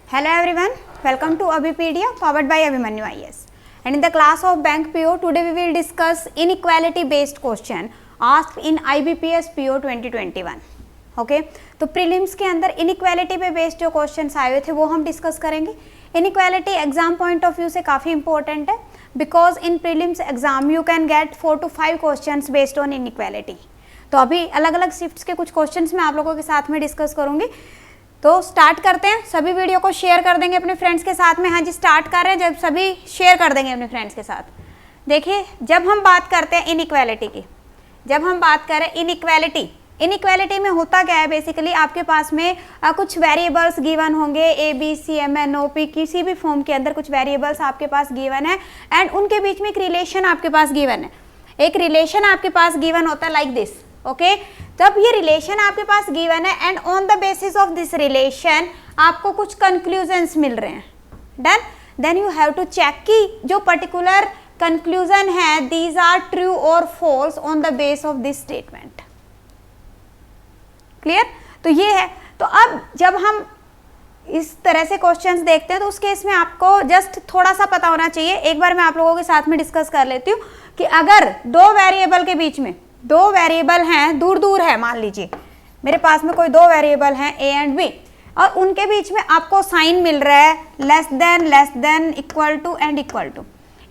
Hello everyone, welcome to Abhipedia powered by Abhimanyu IAS. And in the class of Bank PO, today we will discuss inequality based question asked in IBPS PO 2021. Okay तो prelims के अंदर inequality पे based जो questions आए हुए थे वो हम डिस्कस करेंगे. Inequality exam point of view से काफ़ी इंपॉर्टेंट है because in prelims exam you can get 4 to 5 questions based on inequality. तो अभी अलग अलग शिफ्ट्स के कुछ क्वेश्चंस मैं आप लोगों के साथ में डिस्कस करूंगी. तो स्टार्ट करते हैं. सभी वीडियो को शेयर कर देंगे अपने फ्रेंड्स के साथ में. हाँ जी, स्टार्ट कर रहे हैं. जब सभी शेयर कर देंगे अपने फ्रेंड्स के साथ. देखिए, जब हम बात करते हैं इनइक्वालिटी की, जब हम बात करें इनइक्वालिटी में होता क्या है, बेसिकली आपके पास में कुछ वेरिएबल्स गिवन होंगे, A B C M N O P, किसी भी फॉर्म के अंदर कुछ वेरिएबल्स आपके पास गिवन है एंड उनके बीच में एक रिलेशन आपके पास गिवन है. एक रिलेशन आपके पास गिवन होता है लाइक दिस. ओके, तब ये रिलेशन आपके पास गिवन है and on the basis of this relation आपको कुछ कंक्लूजन्स मिल रहे हैं. Done. Then you have to check कि जो पर्टिकुलर कंक्लूजन है दीज आर ट्रू और false on the base of this statement. Clear. तो ये है. तो अब जब हम इस तरह से क्वेश्चंस देखते हैं तो उस केस में आपको जस्ट थोड़ा सा पता होना चाहिए. एक बार मैं आप लोगों के साथ में डिस्कस कर लेती हूँ कि अगर दो वेरिएबल के बीच में, दो वेरिएबल हैं, दूर दूर है, मान लीजिए मेरे पास में कोई दो वेरिएबल हैं ए एंड बी और उनके बीच में आपको साइन मिल रहा है less than, equal to and equal to.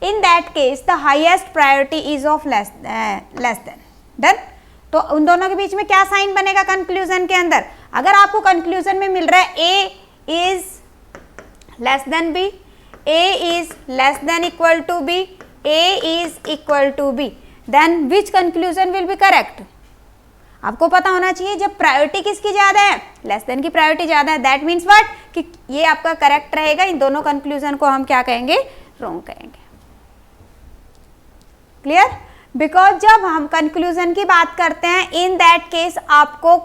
In that case the highest priority is of less than. Done. तो उन दोनों के बीच में क्या साइन बनेगा कंक्लूजन के अंदर? अगर आपको कंक्लूजन में मिल रहा है A is less than B, A is less than equal to B, A is equal to B, then which conclusion will be correct? आपको पता होना चाहिए जब प्रायोरिटी किसकी ज्यादा है, लेस देन की प्रायोरिटी ज्यादा है. दैट मीन्स व्हाट कि ये आपका करेक्ट रहेगा. इन दोनों कंक्लूजन को हम क्या कहेंगे? रॉन्ग कहेंगे. क्लियर. बिकॉज जब हम कंक्लूजन की बात करते हैं इन दैट केस आपको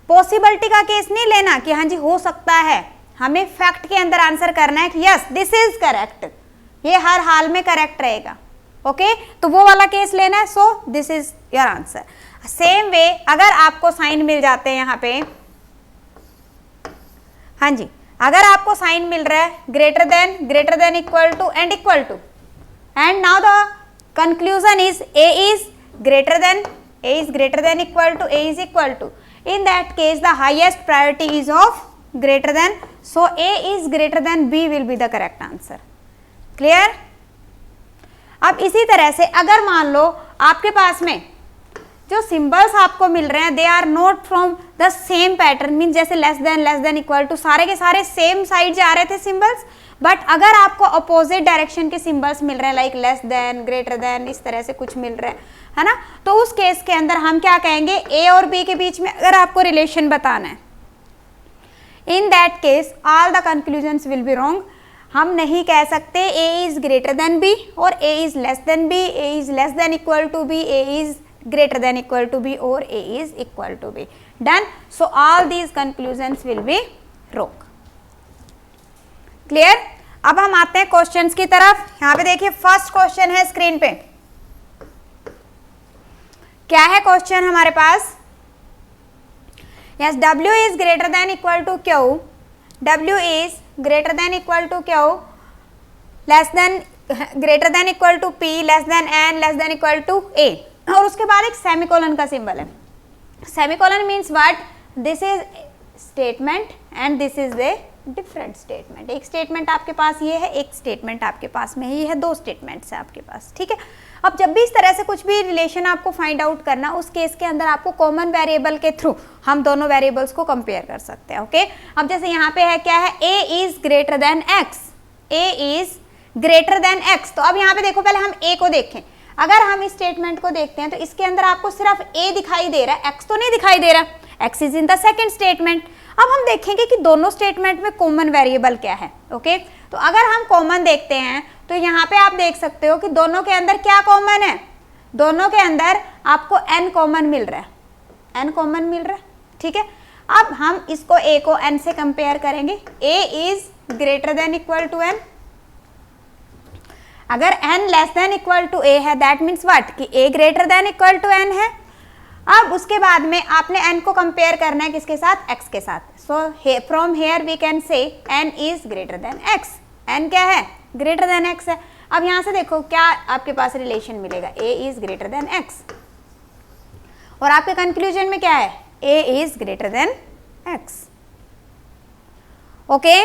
पॉसिबिलिटी का केस नहीं लेना कि हाँ जी हो सकता है. हमें फैक्ट के अंदर आंसर करना है कि यस दिस इज करेक्ट, ये हर हाल में करेक्ट रहेगा. ओके तो वो वाला केस लेना है. So this is your answer. Same way अगर आपको साइन मिल जाते हैं यहाँ पे, हाँ जी, अगर आपको साइन मिल रहा है greater than equal to and equal to and now the conclusion is a is greater than equal to, a is equal to, in that case the highest priority is of greater than, so a is greater than b will be the correct answer. clear. अब इसी तरह से अगर मान लो आपके पास में जो symbols आपको मिल रहे हैं they are not from the same pattern, mean जैसे लेस देन इक्वल टू सारे के सारे सेम साइड जा रहे थे सिंबल्स, बट अगर आपको अपोजिट डायरेक्शन के सिंबल्स मिल रहे हैं like less than, greater than, इस तरह से कुछ मिल रहा है ना, तो उस केस के अंदर हम क्या कहेंगे? ए और बी के बीच में अगर आपको रिलेशन बताना है, in that case all the conclusions will be wrong. हम नहीं कह सकते A is greater than B और A is less than B, A is less than equal to B, A is greater than equal to b or a is equal to b. Done. So all these conclusions will be wrong. Clear. अब हम आते हैं questions की तरफ. यहाँ पे देखिए first question है स्क्रीन पे. क्या है क्वेश्चन हमारे पास? Yes, w is greater than equal to q, w is greater than equal to q, less than greater than equal to p, less than n, less than equal to a. और उसके बाद एक semicolon का symbol है. Semicolon means what? This is statement and this is a different statement. एक statement आपके पास ये है, एक स्टेटमेंट आपके पास में ये है, दो स्टेटमेंट्स है आपके पास. ठीक है. अब जब भी इस तरह से कुछ भी रिलेशन आपको फाइंड आउट करना, उस केस के अंदर आपको कॉमन वेरिएबल के थ्रू हम दोनों वेरिएबल्स को कंपेयर कर सकते हैं. ओके अब जैसे यहाँ पे है क्या है? A is greater than X, A is greater than X. तो अब यहाँ पे देखो, पहले हम ए को देखें. अगर हम इस स्टेटमेंट को देखते हैं तो इसके अंदर आपको सिर्फ a दिखाई दे रहा है, x तो नहीं दिखाई दे रहा. x is in the second statement. अब हम देखेंगे कि दोनों स्टेटमेंट में कॉमन वेरिएबल क्या है. ओके तो अगर हम कॉमन देखते हैं तो यहाँ पे आप देख सकते हो कि दोनों के अंदर क्या कॉमन है? दोनों के अंदर आपको n कॉमन मिल रहा है, n कॉमन मिल रहा है. ठीक है. अब हम इसको a को n से कंपेयर करेंगे. a is greater than equal to n. अगर n less than equal to a है दैट मीन्स व्हाट कि a greater than equal to n है. अब उसके बाद में आपने n को कंपेयर करना है किसके साथ, x के साथ. So from here we can say n is greater than x. n क्या है, ग्रेटर देन x है. अब यहां से देखो क्या आपके पास रिलेशन मिलेगा, a is greater than x. और आपके कंक्लूजन में क्या है, a is greater than x. Okay,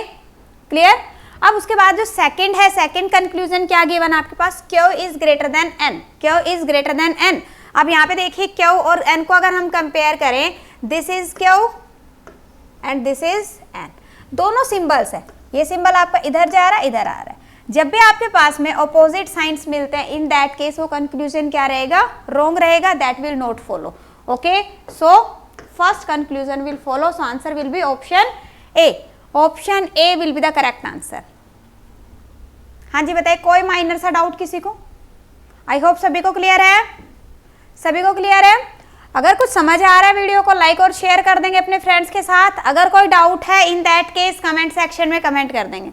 clear. अब उसके बाद जो सेकंड है, सेकंड कंक्लूजन क्या गिवन आपके पास, q is greater than n. q is greater than n. अब यहाँ पे देखिए q और n को अगर हम कंपेयर करें, this is q and this is n. दोनों सिंबल्स है, ये सिंबल आपका इधर जा रहा है, इधर आ रहा है. जब भी आपके पास में ऑपोजिट साइंस मिलते हैं, इन दैट केस वो कंक्लूजन क्या रहेगा, रॉन्ग रहेगा, that will not follow. Okay, so first conclusion will follow. So answer will B option A. Option A will be the correct answer. हाँ जी बताइए, कोई माइनर सा डाउट किसी को? आई होप सभी को क्लियर है, सभी को क्लियर है. अगर कुछ समझ आ रहा है वीडियो को लाइक और शेयर कर देंगे अपने फ्रेंड्स के साथ. अगर कोई डाउट है in that case comment section में कमेंट कर देंगे.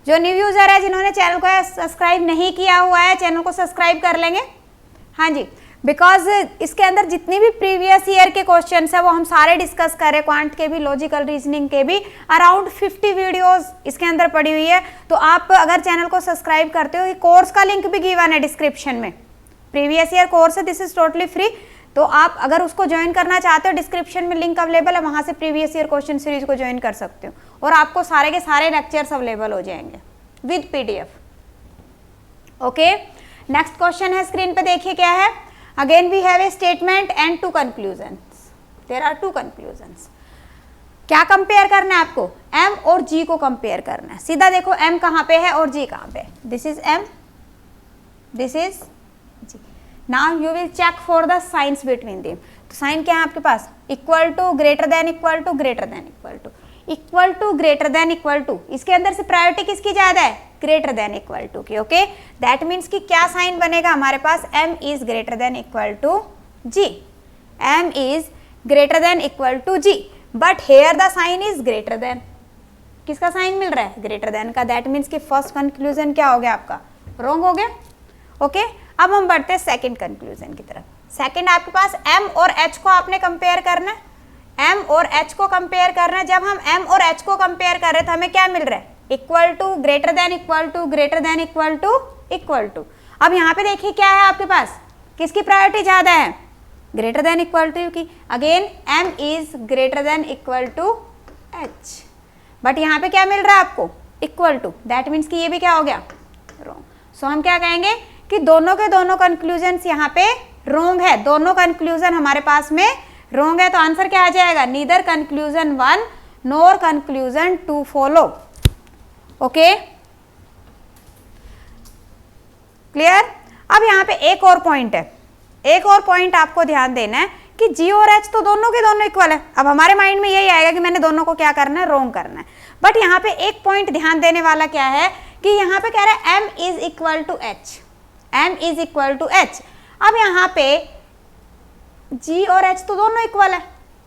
जो न्यू यूजर है, जिन्होंने चैनल को सब्सक्राइब नहीं किया हुआ है, चैनल को सब्सक्राइब कर लेंगे. हाँ जी, बिकॉज इसके अंदर जितनी भी प्रीवियस ईयर के क्वेश्चंस है वो हम सारे डिस्कस कर रहे हैं, क्वांट के भी, लॉजिकल रीजनिंग के भी. अराउंड 50 वीडियोस इसके अंदर पड़ी हुई है. तो आप अगर चैनल को सब्सक्राइब करते हो, कोर्स का लिंक भी गिवन है डिस्क्रिप्शन में. प्रीवियस ईयर कोर्स है, दिस इज टोटली फ्री. तो आप अगर उसको ज्वाइन करना चाहते हो, डिस्क्रिप्शन में लिंक अवेलेबल है, वहां से प्रीवियस ईयर क्वेश्चन सीरीज को ज्वाइन कर सकते हो और आपको सारे के सारे लेक्चर्स अवेलेबल हो जाएंगे with PDF. Okay, next question है स्क्रीन पे, देखिए क्या है. Again we have a statement and two conclusions. There are two conclusions. क्या कंपेयर करना है आपको, m और g को कंपेयर करना है. सीधा देखो m कहाँ पे है और g कहाँ पे है. This is m, this is g. Now you will check for the signs between them. तो साइन क्या है आपके पास, equal to, greater than equal to, greater than equal to, equal to, greater than equal to. इसके अंदर से priority किसकी ज्यादा है, ग्रेटर देन इक्वल टू की. ओके, दैट मीन्स कि क्या साइन बनेगा हमारे पास, m is greater than equal to g. m is greater than equal to g, but here the sign is greater than. किसका साइन मिल रहा है, ग्रेटर देन का. दैट मीन्स कि फर्स्ट कंक्लूजन क्या हो गया आपका, रॉन्ग हो गया. ओके, अब हम बढ़ते हैं सेकंड कंक्लूजन की तरफ. सेकंड आपके पास m और h को आपने कंपेयर करना है, m और h को कंपेयर करना है. जब हम m और h को कंपेयर कर रहे हैं तो हमें क्या मिल रहा है, equal to, greater than equal to, greater than equal to, equal to. अब यहाँ पे देखिए क्या है आपके पास, किसकी प्रायोरिटी ज्यादा है, ग्रेटर देन इक्वल टू की. Again m is greater than equal to h, but यहाँ पे क्या मिल रहा है आपको, इक्वल टू. दैट मीन्स कि ये भी क्या हो गया, रॉन्ग. सो हम क्या कहेंगे कि दोनों के दोनों कंक्लूजन यहाँ पे रॉन्ग है. दोनों कंक्लूजन हमारे पास में रॉन्ग है. तो आंसर क्या आ जाएगा, नीदर कंक्लूजन 1 नोर कंक्लूजन 2 फॉलो. Okay, clear. अब यहाँ पे एक और पॉइंट है, एक और पॉइंट आपको ध्यान देना है कि g और h तो दोनों के दोनों इक्वल है. अब हमारे माइंड में यही आएगा कि मैंने दोनों को क्या करना है, रॉन्ग करना है. बट यहाँ पे एक पॉइंट ध्यान देने वाला क्या है कि यहाँ पे कह रहा है m is equal to h, m is equal to h. अब यहाँ पे g और h तो दोनों इक्वल है,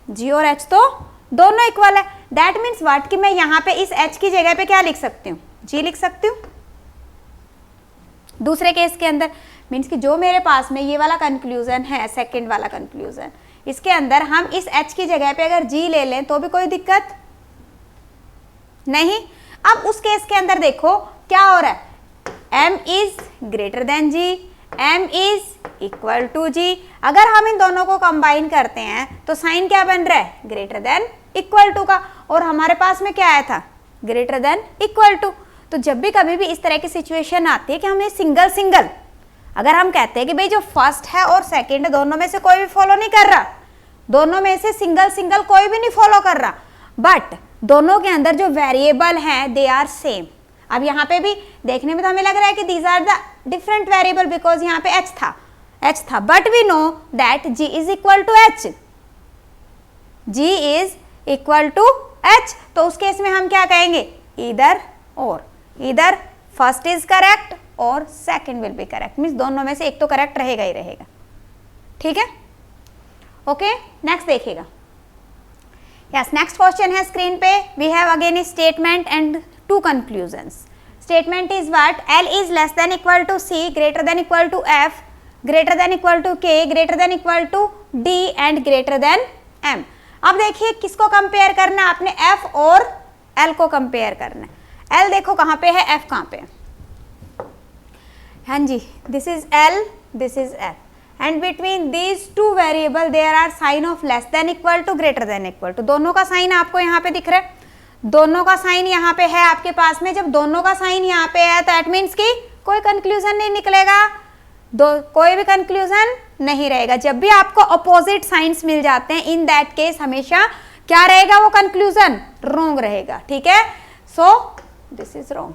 g और h तो दोनों इक्वल है. दैट मीन्स व्हाट कि मैं यहाँ पे इस h की जगह पे क्या लिख सकती हूँ, g लिख सकती हूँ. दूसरे केस के अंदर मीन्स कि जो मेरे पास में ये वाला कंक्लूजन है, सेकंड वाला कंक्लूजन, इसके अंदर हम इस h की जगह पे अगर g ले लें तो भी कोई दिक्कत नहीं. अब उस केस के अंदर देखो क्या हो रहा है, m is greater than g, m is equal to g. अगर हम इन दोनों को कंबाइन करते हैं तो साइन क्या बन रहा है, ग्रेटर देन इक्वल टू का. और हमारे पास में क्या आया था, ग्रेटर देन इक्वल टू. तो जब भी कभी भी इस तरह की सिचुएशन आती है कि हमें सिंगल सिंगल, अगर हम कहते हैं कि भाई जो फर्स्ट है और सेकंड दोनों में से कोई भी फॉलो नहीं कर रहा, दोनों में से सिंगल सिंगल कोई भी नहीं फॉलो कर रहा, बट दोनों के अंदर जो वेरिएबल हैं दे आर सेम. अब यहाँ पे भी देखने में तो हमें लग रहा है कि these are the different variable because यहाँ पे h था, but we know that g is equal to h, g is equal to h. तो उस केस में हम क्या कहेंगे, ईदर और, ईदर फर्स्ट इज करेक्ट और second will be correct. Means दोनों में से एक तो करेक्ट रहेगा ही रहेगा. ठीक है, ओके. नेक्स्ट देखिएगा. यस, नेक्स्ट क्वेश्चन है स्क्रीन पे. We have again a statement and two conclusions. Statement is what, L is less than equal to C, greater than equal to F. Greater than equal to K, greater than equal to D and greater than M. अब देखिए किसको compare करना है आपने, F और L को compare करना है। एल देखो कहाँ पे है, एफ कहाँ पे है, हाँ जी, this is L, this is F and between these two variable there are sign of less than equal to, greater than equal to. दोनों का साइन आपको यहाँ पे दिख रहा है, दोनों का साइन यहाँ पे है आपके पास में। जब दोनों का साइन यहाँ पे है तो दैट मीन्स कि कोई कंक्लूजन नहीं निकलेगा, कोई भी कंक्लूजन नहीं रहेगा। जब भी आपको अपोजिट साइंस मिल जाते हैं इन दैट केस हमेशा क्या रहेगा, वो कंक्लूजन रॉन्ग रहेगा, ठीक है। So this is wrong.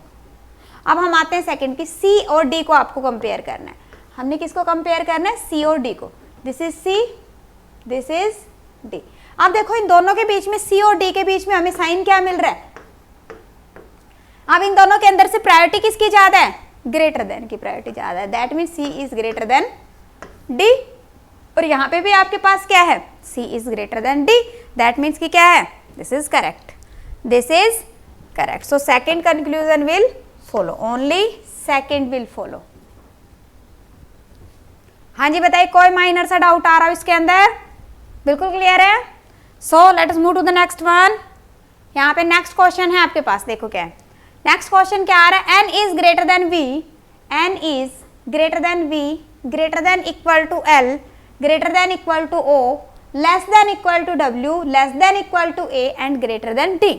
अब हम आते हैं सेकंड की, सी और डी को आपको कंपेयर करना है। हमने किसको कंपेयर करना है, सी और डी को। This is C, this is D. अब देखो इन दोनों के बीच में, सी और डी के बीच में हमें साइन क्या मिल रहा है। अब इन दोनों के अंदर से प्रायोरिटी किसकी ज्यादा है, ग्रेटर देन की प्रायोरिटी ज्यादा है। That means C is greater than D. और यहाँ पे भी आपके पास क्या है, C is greater than D. That means कि क्या है, this is correct, this is correct. So second conclusion will follow, only second will follow. हाँ जी बताइए, कोई माइनर सा डाउट आ रहा है इसके अंदर, बिल्कुल क्लियर है। So let us move to the next one. यहाँ पे नेक्स्ट क्वेश्चन है आपके पास, देखो क्या है नेक्स्ट क्वेश्चन, क्या आ रहा है, n is greater than v, n is greater than v, greater than equal to l, greater than equal to o, less than equal to w, less than equal to a and greater than d।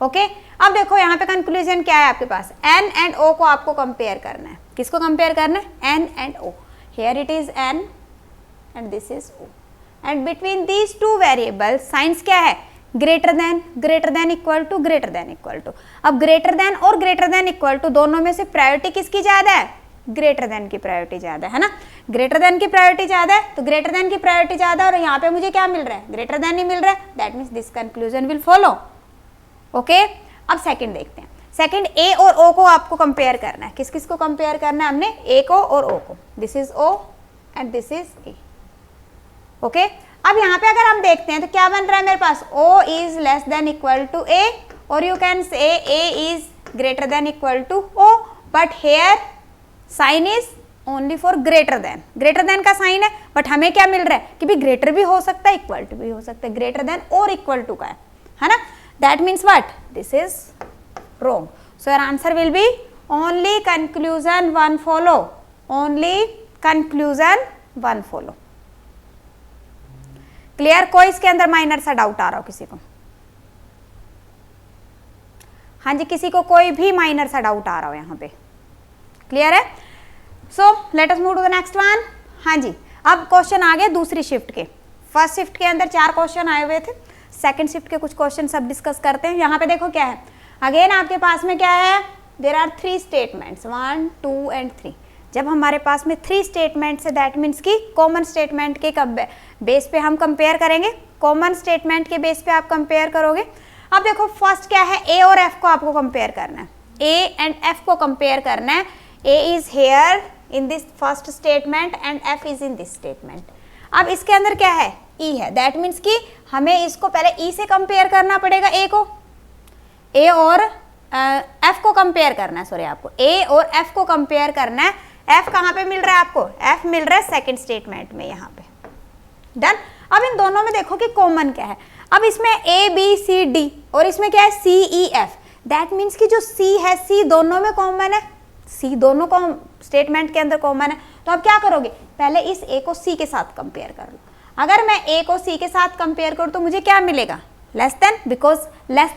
Okay, अब देखो यहाँ पे conclusion क्या है आपके पास, n and o को आपको compare करना है। किसको कंपेयर करना है, n and o। Here it is n and this is o and between these two variable signs क्या है, greater than equal to, greater than equal to. अब ग्रेटर देन और ग्रेटर देन इक्वल टू दोनों में से priority किसकी ज्यादा है, ग्रेटर देन की प्रायोरिटी ज्यादा है ना। ग्रेटर देन की प्रायोरिटी ज्यादा है तो ग्रेटर देन की प्रायोरिटी ज्यादा, और यहाँ पे मुझे क्या मिल रहा है, ग्रेटर देन ही मिल रहा है। That means this conclusion will follow. Okay, अब सेकंड देखते हैं। सेकंड ए और ओ को आपको कंपेयर करना है। किस किस को कंपेयर करना है हमने, ए को और ओ को। This is O and this is A. Okay, अब यहाँ पे अगर हम देखते हैं तो क्या बन रहा है मेरे पास, O is less than equal to A, और you can say A is greater than equal to O, but here sign is only for greater than का साइन है, बट हमें क्या मिल रहा है कि भी ग्रेटर भी हो सकता है, इक्वल टू भी हो सकता है, ग्रेटर देन और इक्वल टू का है ना। That means what, this is wrong. So your answer will B only conclusion one follow, only conclusion one follow. Clear, कोई इसके अंदर माइनर सा डाउट आ रहा हो किसी को, हाँ जी, किसी को कोई भी माइनर सा डाउट आ रहा हो यहाँ पे, क्लियर है। So let us move to the next one. हाँ जी, अब क्वेश्चन आ गए दूसरी शिफ्ट के। फर्स्ट शिफ्ट के अंदर 4 क्वेश्चन आए हुए थे, सेकंड शिफ्ट के कुछ क्वेश्चन सब डिस्कस करते हैं। यहाँ पे देखो क्या है, अगेन आपके पास में क्या है, देयर आर 3 स्टेटमेंट्स 1 2 एंड 3। जब हमारे पास में 3 स्टेटमेंट्स है दैट मीन्स की कॉमन स्टेटमेंट के बेस पे हम कंपेयर करेंगे, कॉमन स्टेटमेंट के बेस पे आप कंपेयर करोगे। अब देखो फर्स्ट क्या है, ए और एफ को आपको कंपेयर करना है, ए एंड एफ को कंपेयर करना है। A is here in this first statement and F is in this statement. अब इसके अंदर क्या है, ई है, दैट मीन्स कि हमें इसको पहले ई से कंपेयर करना पड़ेगा, ए को, ए और एफ को कंपेयर करना है, सॉरी आपको ए और एफ को कंपेयर करना है। एफ कहाँ पे मिल रहा है आपको, एफ मिल रहा है सेकंड स्टेटमेंट में, यहाँ पे डन। अब इन दोनों में देखो कि कॉमन क्या है। अब इसमें ए बी सी डी और इसमें क्या है सी ई एफ। दैट मीन्स कि जो सी है, सी दोनों में कॉमन है, सी दोनों को स्टेटमेंट के अंदर कॉमन है। तो अब क्या करोगे, पहले इस ए को सी के साथ कंपेयर कर लो। अगर मैं ए को सी के साथ कंपेयर करूँ तो मुझे क्या मिलेगा, less than, because less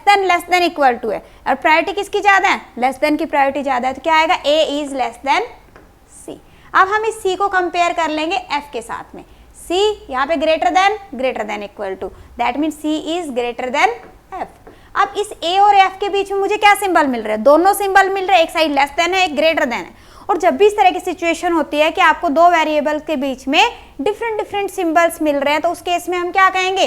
than equal to है, और प्रायोरिटी किसकी ज्यादा है, लेस देन की प्रायोरिटी ज्यादा है, तो क्या आएगा, A is less then C. अब हम इस सी को कंपेयर कर लेंगे एफ के साथ में। सी यहाँ पे greater than equal to, that mean C is greater than F. अब इस ए और एफ के बीच में मुझे क्या सिंबल मिल रहा है, दोनों सिंबल मिल रहे हैं, एक साइड लेस देन है, एक ग्रेटर देन है। और जब भी इस तरह की सिचुएशन होती है कि आपको 2 वेरिएबल्स के बीच में डिफरेंट सिंबल्स मिल रहे हैं, तो उस केस में हम क्या कहेंगे,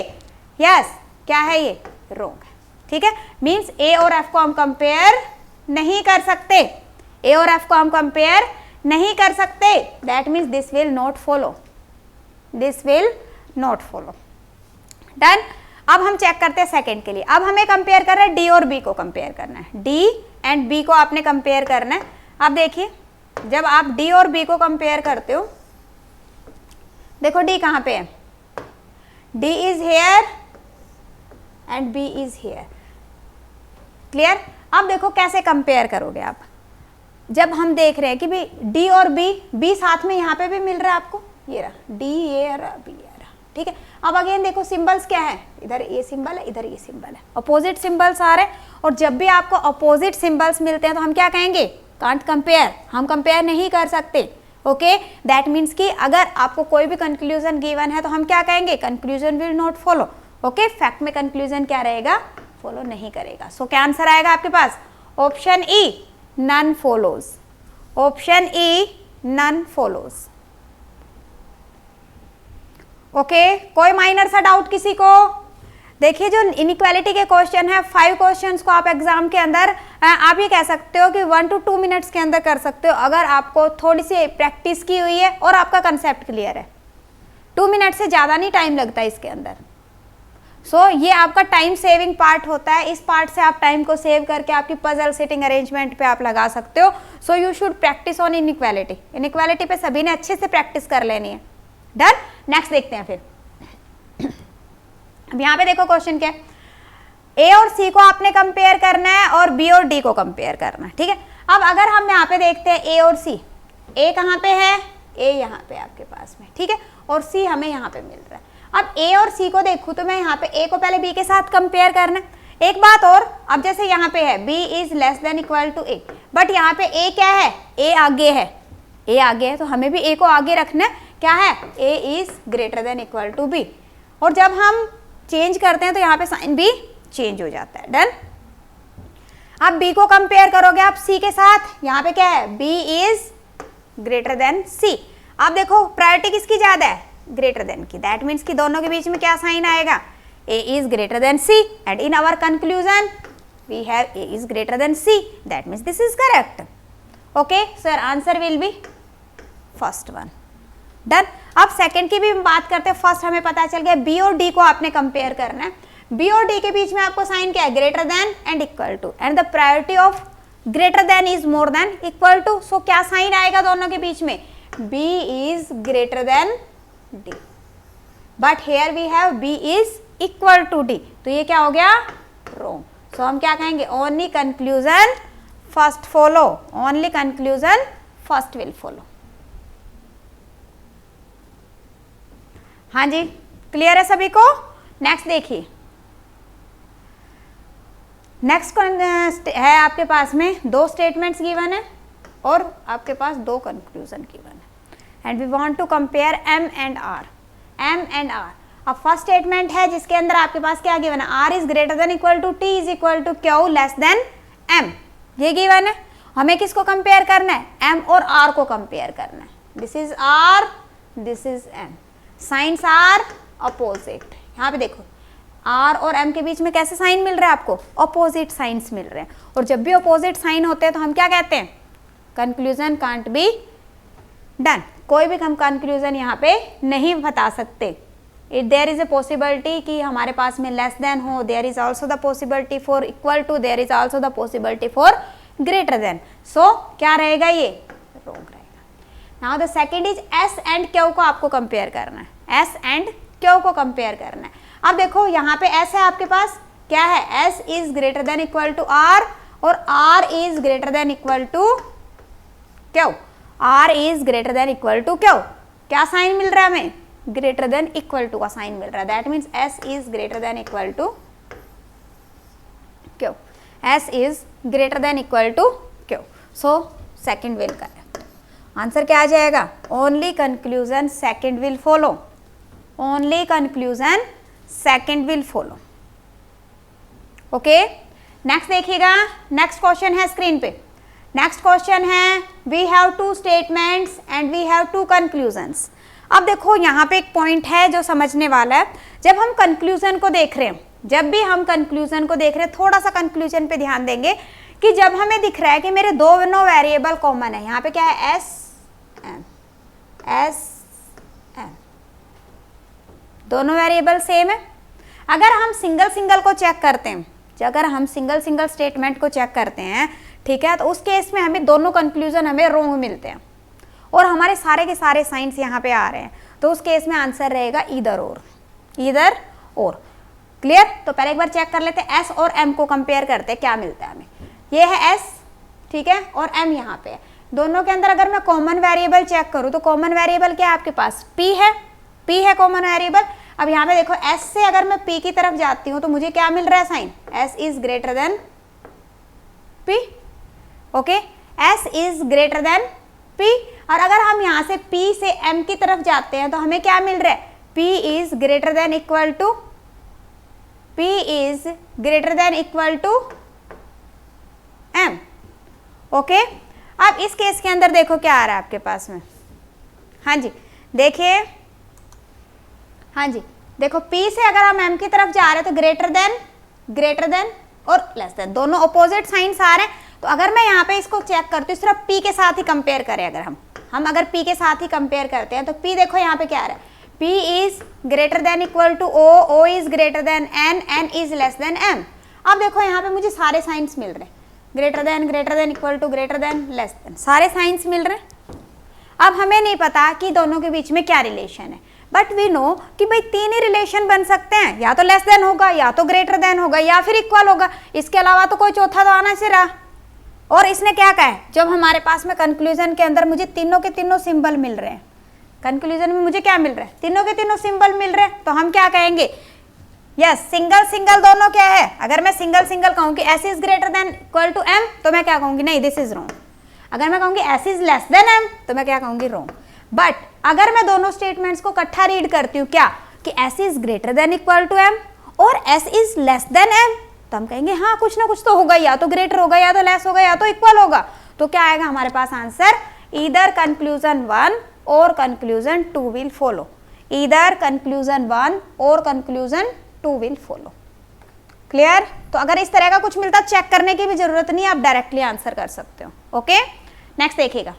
यस क्या है ये, रॉन्ग है, ठीक है। मीन्स ए और एफ को हम कंपेयर नहीं कर सकते, ए और एफ को हम कंपेयर नहीं कर सकते। That means this will not follow, this will not follow, done. अब हम चेक करते हैं सेकंड के लिए। अब हमें कंपेयर कर रहे हैं डी और बी को कंपेयर करना है, डी एंड बी को आपने कंपेयर करना है। अब देखिए जब आप डी और बी को कंपेयर करते हो देखो डी कहाँ पे है, D is here and B is here. Clear. अब देखो कैसे कंपेयर करोगे आप, जब हम देख रहे हैं कि भाई डी और बी साथ में यहाँ पे भी मिल रहा है आपको, ये रहा डी, ये रहा बी, ये रहा। ठीक है, अब अगेन देखो सिंबल्स क्या है, इधर ये सिंबल है, इधर ये सिंबल है, अपोजिट सिंबल्स आ रहे हैं। और जब भी आपको अपोजिट सिंबल्स मिलते हैं तो हम क्या कहेंगे, कांट कंपेयर, हम कंपेयर नहीं कर सकते। ओके, दैट मीन्स कि अगर आपको कोई भी कंक्लूजन गिवन है तो हम क्या कहेंगे, conclusion will not follow. Okay, fact में कंक्लूजन क्या रहेगा, फॉलो नहीं करेगा। सो क्या आंसर आएगा आपके पास, option E, none follows. Option E, none follows. Okay, कोई माइनर सा डाउट किसी को? देखिए जो इनइक्वालिटी के क्वेश्चन है, 5 क्वेश्चंस को आप एग्जाम के अंदर आप ये कह सकते हो कि 1 to 2 मिनट्स के अंदर कर सकते हो, अगर आपको थोड़ी सी प्रैक्टिस की हुई है और आपका कंसेप्ट क्लियर है। 2 मिनट से ज़्यादा नहीं टाइम लगता है इसके अंदर। सो ये आपका टाइम सेविंग पार्ट होता है, इस पार्ट से आप टाइम को सेव करके आपकी पजल सिटिंग अरेंजमेंट पे आप लगा सकते हो। So you should practice on inequality. Inequality पे सभी ने अच्छे से प्रैक्टिस कर लेनी है। डन। नेक्स्ट देखते हैं फिर। अब यहाँ पे देखो क्वेश्चन क्या है, ए और सी को आपने कंपेयर करना है और बी और डी को कंपेयर करना है। ठीक है, अब अगर हम यहाँ पे देखते हैं ए और सी, ए कहाँ पे है, ए यहाँ पे आपके पास में। ठीक है, और सी हमें यहाँ पे मिल रहा है। अब ए और सी को देखूँ तो मैं यहाँ पे ए को पहले बी के साथ कंपेयर करना है। एक बात और, अब जैसे यहाँ पे है B is less than equal to A, but यहाँ पे ए क्या है, ए आगे है, ए आगे है तो हमें भी ए को आगे रखना है। क्या है, A is greater than equal to B. और जब हम चेंज करते हैं तो यहाँ पे साइन भी चेंज हो जाता है। डन। अब बी को कंपेयर करोगे आप सी के साथ, यहाँ पे क्या है, B is greater than C. अब देखो प्रायोरिटी किसकी ज्यादा है, ग्रेटर देन की। दैट मीन्स कि दोनों के बीच में क्या साइन आएगा, A is greater than C, and in our conclusion we have A is greater than C. That means this is correct. Okay sir, answer will be first one. Done. अब second की भी हम बात करते हैं। First हमें पता चल गया, बी और डी को आपने कंपेयर करना है। बी और डी के बीच में आपको साइन क्या है, greater than and equal to, and the priority of greater than is more than equal to. So क्या साइन आएगा दोनों के बीच में, B is greater than D, but here we have B is equal to D, तो ये क्या हो गया, रॉन्ग। सो हम क्या कहेंगे, only conclusion first follow, only conclusion first will follow. हाँ जी, क्लियर है सभी को? नेक्स्ट देखिए, नेक्स्ट है आपके पास में 2 स्टेटमेंट्स गिवन है और आपके पास 2 कंक्लूजन गिवन है, and we want to compare M and R, M and R. अब फर्स्ट स्टेटमेंट है जिसके अंदर आपके पास क्या गिवन है, R is greater than equal to T is equal to Q less than M, ये गिवन है। हमें किसको कंपेयर करना है, एम और आर को कंपेयर करना है। This is R, this is M, signs are opposite. यहाँ पे देखो आर और एम के बीच में कैसे साइन मिल रहा है आपको, अपोजिट साइंस मिल रहे हैं। और जब भी अपोजिट साइन होते हैं तो हम क्या कहते हैं, कंक्लूजन कांट बी डन। कोई भी हम कंक्लूजन यहाँ पे नहीं बता सकते। If there is a possibility कि हमारे पास में लेस देन हो, there is also the possibility for equal to, there is also the possibility for greater than. So क्या रहेगा, ये रॉन्ग रहेगा। Now the second is S and Q को आपको कंपेयर करना है, एस एंड क्यू को कंपेयर करना है। अब देखो यहाँ पे एस है आपके पास, क्या है, S is greater than equal to R और R is greater than equal to Q, R is greater than equal to Q. क्या साइन मिल रहा है हमें, ग्रेटर देन इक्वल टू का साइन मिल रहा है। That means S is greater than equal to Q, S is greater than equal to Q. So second will correct. Answer क्या आ जाएगा, only conclusion second will follow, only conclusion second will follow. Okay, next देखिएगा, next question है screen पे। Next question है, we have 2 statements and we have 2 conclusions. अब देखो यहाँ पे एक पॉइंट है जो समझने वाला है। जब हम कंक्लूजन को देख रहे हैं, जब भी हम कंक्लूजन को देख रहे हैं, थोड़ा सा कंक्लूजन पे ध्यान देंगे कि जब हमें दिख रहा है कि मेरे दोनों वेरिएबल कॉमन है, यहाँ पे क्या है, एस एम, एस एम, दोनों वेरिएबल सेम है। अगर हम सिंगल सिंगल को चेक करते हैं, अगर हम सिंगल सिंगल स्टेटमेंट को चेक करते हैं, ठीक है, तो उस केस में हमें दोनों कंक्लूजन हमें रॉन्ग मिलते हैं और हमारे सारे के सारे साइंस यहाँ पे आ रहे हैं। तो उस केस में आंसर रहेगा ईदर और। क्लियर? तो पहले एक बार चेक कर लेते हैं, एस और एम को कंपेयर करते हैं क्या मिलता है हमें। ये है एस, ठीक है, और एम यहाँ पे है। दोनों के अंदर अगर मैं कॉमन वेरिएबल चेक करूँ तो कॉमन वेरिएबल क्या है आपके पास, पी है कॉमन वेरिएबल। अब यहाँ पे देखो एस से अगर मैं पी की तरफ जाती हूँ तो मुझे क्या मिल रहा है sign, S is greater than P. Okay, S is greater than P. और अगर हम यहाँ से पी से एम की तरफ जाते हैं तो हमें क्या मिल रहा है, P is greater than equal to M. Okay, अब इस केस के अंदर देखो क्या आ रहा है आपके पास में। हाँ जी देखिए, हाँ जी देखो P से अगर हम M की तरफ जा रहे हैं तो ग्रेटर देन और लेस देन, दोनों अपोजिट साइंस आ रहे हैं। तो अगर मैं यहाँ पे इसको चेक करती हूँ, सिर्फ P के साथ ही कंपेयर करें, अगर हम अगर P के साथ ही कंपेयर करते हैं तो P देखो यहाँ पे क्या आ रहा है, P is greater than equal to O is greater than N is less than M। अब देखो यहाँ पे मुझे सारे साइंस मिल रहे हैं, greater than equal to greater than less than, सारे साइंस मिल रहे हैं। अब हमें नहीं पता कि दोनों के बीच में क्या रिलेशन है, बट वी नो कि भाई तीन ही रिलेशन बन सकते हैं, या तो लेस देन होगा, या तो ग्रेटर देन होगा, या फिर इक्वल होगा। इसके अलावा तो कोई चौथा तो आना से रहा। और इसने क्या कहा है, जब हमारे पास में कंक्लूजन के अंदर मुझे तीनों के तीनों सिंबल मिल रहे हैं, कंक्लूजन में मुझे क्या मिल रहा है, तीनों के तीनों सिंबल मिल रहे हैं, तो हम क्या कहेंगे, यस सिंगल दोनों क्या है। अगर मैं सिंगल कहूँ कि S is greater than equal to M तो मैं क्या कहूँगी, नहीं दिस इज रॉन्ग। अगर मैं कहूँगी S is less than M तो मैं क्या कहूँगी, रॉन्ग। बट अगर मैं दोनों स्टेटमेंट्स को इकट्ठा रीड करती हूँ क्या, कि S is greater than equal to M और S is less than M, तो हम कहेंगे हाँ कुछ ना कुछ तो होगा, या तो ग्रेटर होगा, या तो लेस होगा, या तो इक्वल होगा। तो क्या आएगा हमारे पास आंसर, ईदर कंक्लूजन 1 और conclusion 2 will follow, either conclusion 1 और कंक्लूजन 2 विल फॉलो। क्लियर? तो अगर इस तरह का कुछ मिलता चेक करने की भी जरूरत नहीं, आप डायरेक्टली आंसर कर सकते हो। ओके, नेक्स्ट देखिएगा।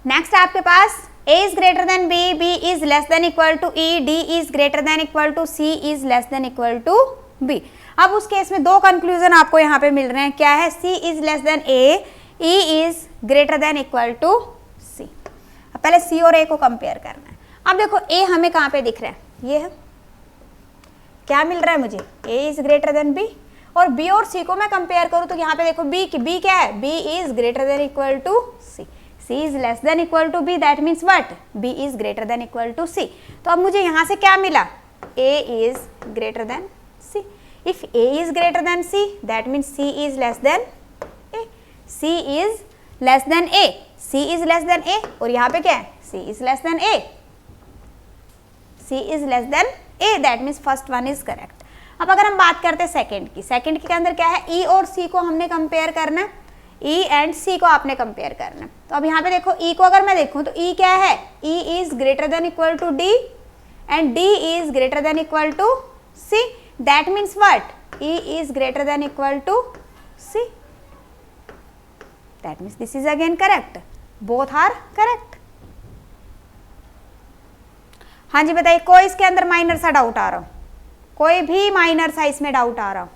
नेक्स्ट आपके पास A is greater than B, B is less than equal to E, D is greater than equal to C is less than equal to B। अब उस केस में दो कंक्लूजन आपको यहाँ पे मिल रहे हैं, क्या है, C is less than A, E is greater than equal to C। अब पहले C और A को कंपेयर करना है। अब देखो A हमें कहाँ पे दिख रहा है, ये है, क्या मिल रहा है मुझे, A is greater than B, और B और C को मैं कंपेयर करूँ तो यहाँ पे देखो B क्या है, B is greater than equal to C, C is less than equal to B, that means what, B is greater than equal to C। तो अब मुझे यहाँ से क्या मिला, A is greater than C। If A is greater than C that means C is less than A, C is less than A, C is less than A, और यहाँ पे क्या है, C is less than A, C is less than A, that means first one is correct. अब अगर हम बात करते हैं सेकंड के अंदर क्या है, E और C को हमने कंपेयर करना है, E एंड C को आपने कंपेयर करना है। तो अब यहाँ पे देखो E को अगर मैं देखूँ तो E क्या है, E is greater than equal to D and D is greater than equal to C, that means what, E is greater than equal to C, that means this is again correct, both are correct. हाँ जी बताइए, कोई इसके अंदर minor सा doubt आ रहा हो, कोई भी माइनर सा इसमें डाउट आ रहा हो,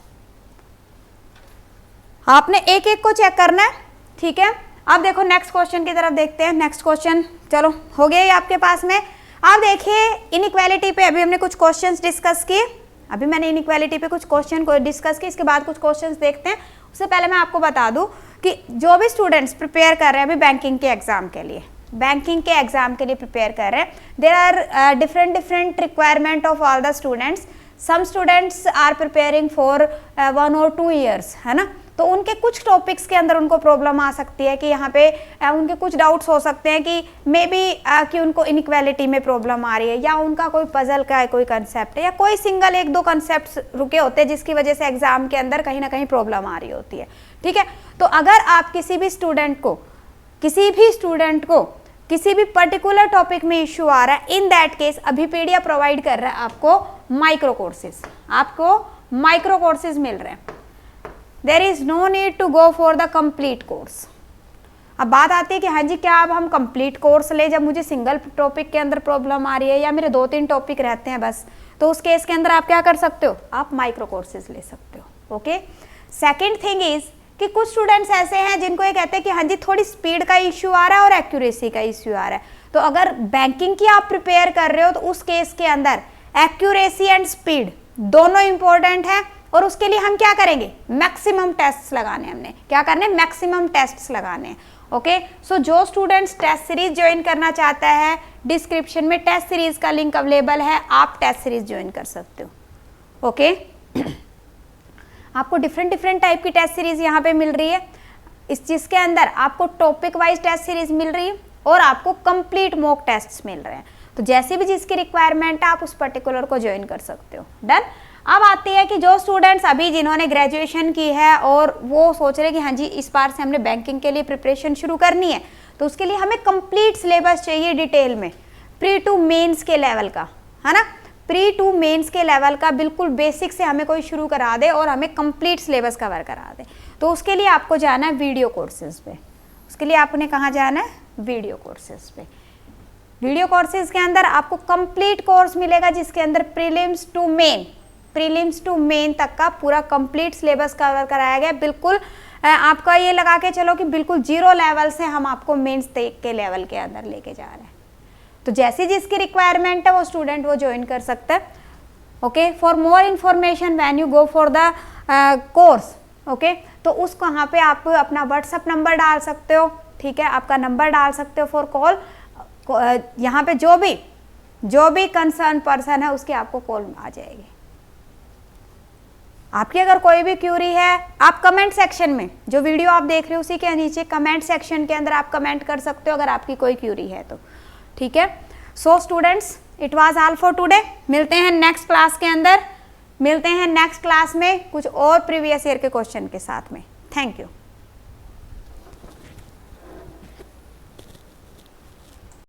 आपने एक एक को चेक करना है, ठीक है। अब देखो नेक्स्ट क्वेश्चन की तरफ देखते हैं। नेक्स्ट क्वेश्चन चलो हो गया ये आपके पास में। अब देखिए इनइक्वालिटी पे अभी हमने कुछ क्वेश्चंस डिस्कस किए, अभी मैंने इनइक्वालिटी पे कुछ क्वेश्चन को डिस्कस किए, इसके बाद कुछ क्वेश्चंस देखते हैं। उससे पहले मैं आपको बता दूं कि जो भी स्टूडेंट्स प्रिपेयर कर रहे हैं अभी बैंकिंग के एग्जाम के लिए, प्रिपेयर कर रहे हैं, there are different requirement of all the students. Some students are preparing for 1 और 2 ईयर्स, है ना, तो उनके कुछ टॉपिक्स के अंदर उनको प्रॉब्लम आ सकती है कि यहाँ पे उनके कुछ डाउट्स हो सकते हैं कि मे बी कि उनको इनइक्वालिटी में प्रॉब्लम आ रही है, या उनका कोई पजल का है कोई कंसेप्ट है, या कोई सिंगल 1-2 कंसेप्ट्स रुके होते हैं जिसकी वजह से एग्जाम के अंदर कहीं ना कहीं प्रॉब्लम आ रही होती है, ठीक है। तो अगर आप किसी भी स्टूडेंट को किसी भी पर्टिकुलर टॉपिक में इश्यू आ रहा है, in that case Abhipedia provide कर रहा है आपको माइक्रो कोर्सेज मिल रहे हैं। There is no need to go for the complete course. अब बात आती है कि हाँ जी क्या अब हम कंप्लीट कोर्स ले जब मुझे सिंगल टॉपिक के अंदर प्रॉब्लम आ रही है, या मेरे 2-3 टॉपिक रहते हैं बस, तो उस केस के अंदर आप क्या कर सकते हो, आप माइक्रो कोर्सेज ले सकते हो। ओके, सेकेंड थिंग इज कि कुछ स्टूडेंट्स ऐसे हैं जिनको ये कहते हैं कि हाँ जी थोड़ी स्पीड का इश्यू आ रहा है और एक्यूरेसी का इश्यू आ रहा है। तो अगर बैंकिंग की आप प्रिपेयर कर रहे हो तो उस केस के अंदर एक्यूरेसी एंड स्पीड दोनों इंपॉर्टेंट है, और उसके लिए हम क्या करेंगे, मैक्सिमम टेस्ट्स लगाने, हमने क्या करने, मैक्सिमम टेस्ट्स लगाने। ओके, सो जो स्टूडेंट्स टेस्ट सीरीज ज्वाइन करना चाहता है, डिस्क्रिप्शन में टेस्ट सीरीज का लिंक अवेलेबल है, आप टेस्ट सीरीज ज्वाइन कर सकते हो। ओके आपको डिफरेंट टाइप की टेस्ट सीरीज यहाँ पे मिल रही है, इस चीज के अंदर आपको टॉपिक वाइज टेस्ट सीरीज मिल रही है और आपको कंप्लीट मॉक टेस्ट्स मिल रहे हैं। तो जैसी भी जिसकी रिक्वायरमेंट है आप उस पर्टिकुलर को ज्वाइन कर सकते हो। डन। अब आती है कि जो स्टूडेंट्स अभी जिन्होंने ग्रेजुएशन की है और वो सोच रहे हैं कि हाँ जी इस बार से हमने बैंकिंग के लिए प्रिपरेशन शुरू करनी है, तो उसके लिए हमें कंप्लीट सिलेबस चाहिए डिटेल में, प्री टू मेंस के लेवल का, है ना, प्री टू मेंस के लेवल का बिल्कुल बेसिक से हमें कोई शुरू करा दे और हमें कंप्लीट सिलेबस कवर करा दे। तो उसके लिए आपको जाना है वीडियो कोर्सेज पे। उसके लिए आपने कहाँ जाना है, वीडियो कोर्सेज पे। वीडियो कोर्सेज के अंदर आपको कंप्लीट कोर्स मिलेगा जिसके अंदर प्रीलिम्स टू मेन तक का पूरा कंप्लीट सिलेबस कवर कराया गया। बिल्कुल आपका ये लगा के चलो कि बिल्कुल जीरो लेवल से हम आपको मेंस तक के लेवल के अंदर लेके जा रहे हैं। तो जैसी जिसकी रिक्वायरमेंट है वो स्टूडेंट वो ज्वाइन कर सकता है। Okay, for more information when you go for the course, okay, तो उस कहाँ पे आप अपना व्हाट्सअप नंबर डाल सकते हो, ठीक है, आपका नंबर डाल सकते हो फॉर कॉल। यहाँ पे जो भी कंसर्न पर्सन है उसकी आपको कॉल आ जाएगी। आपकी अगर कोई भी क्यूरी है आप कमेंट सेक्शन में, जो वीडियो आप देख रहे हो उसी के नीचे कमेंट सेक्शन के अंदर आप कमेंट कर सकते हो अगर आपकी कोई क्यूरी है तो, ठीक है। So students, it was all for today. मिलते हैं नेक्स्ट क्लास के अंदर, मिलते हैं नेक्स्ट क्लास में कुछ और प्रीवियस ईयर के क्वेश्चन के साथ में। Thank you.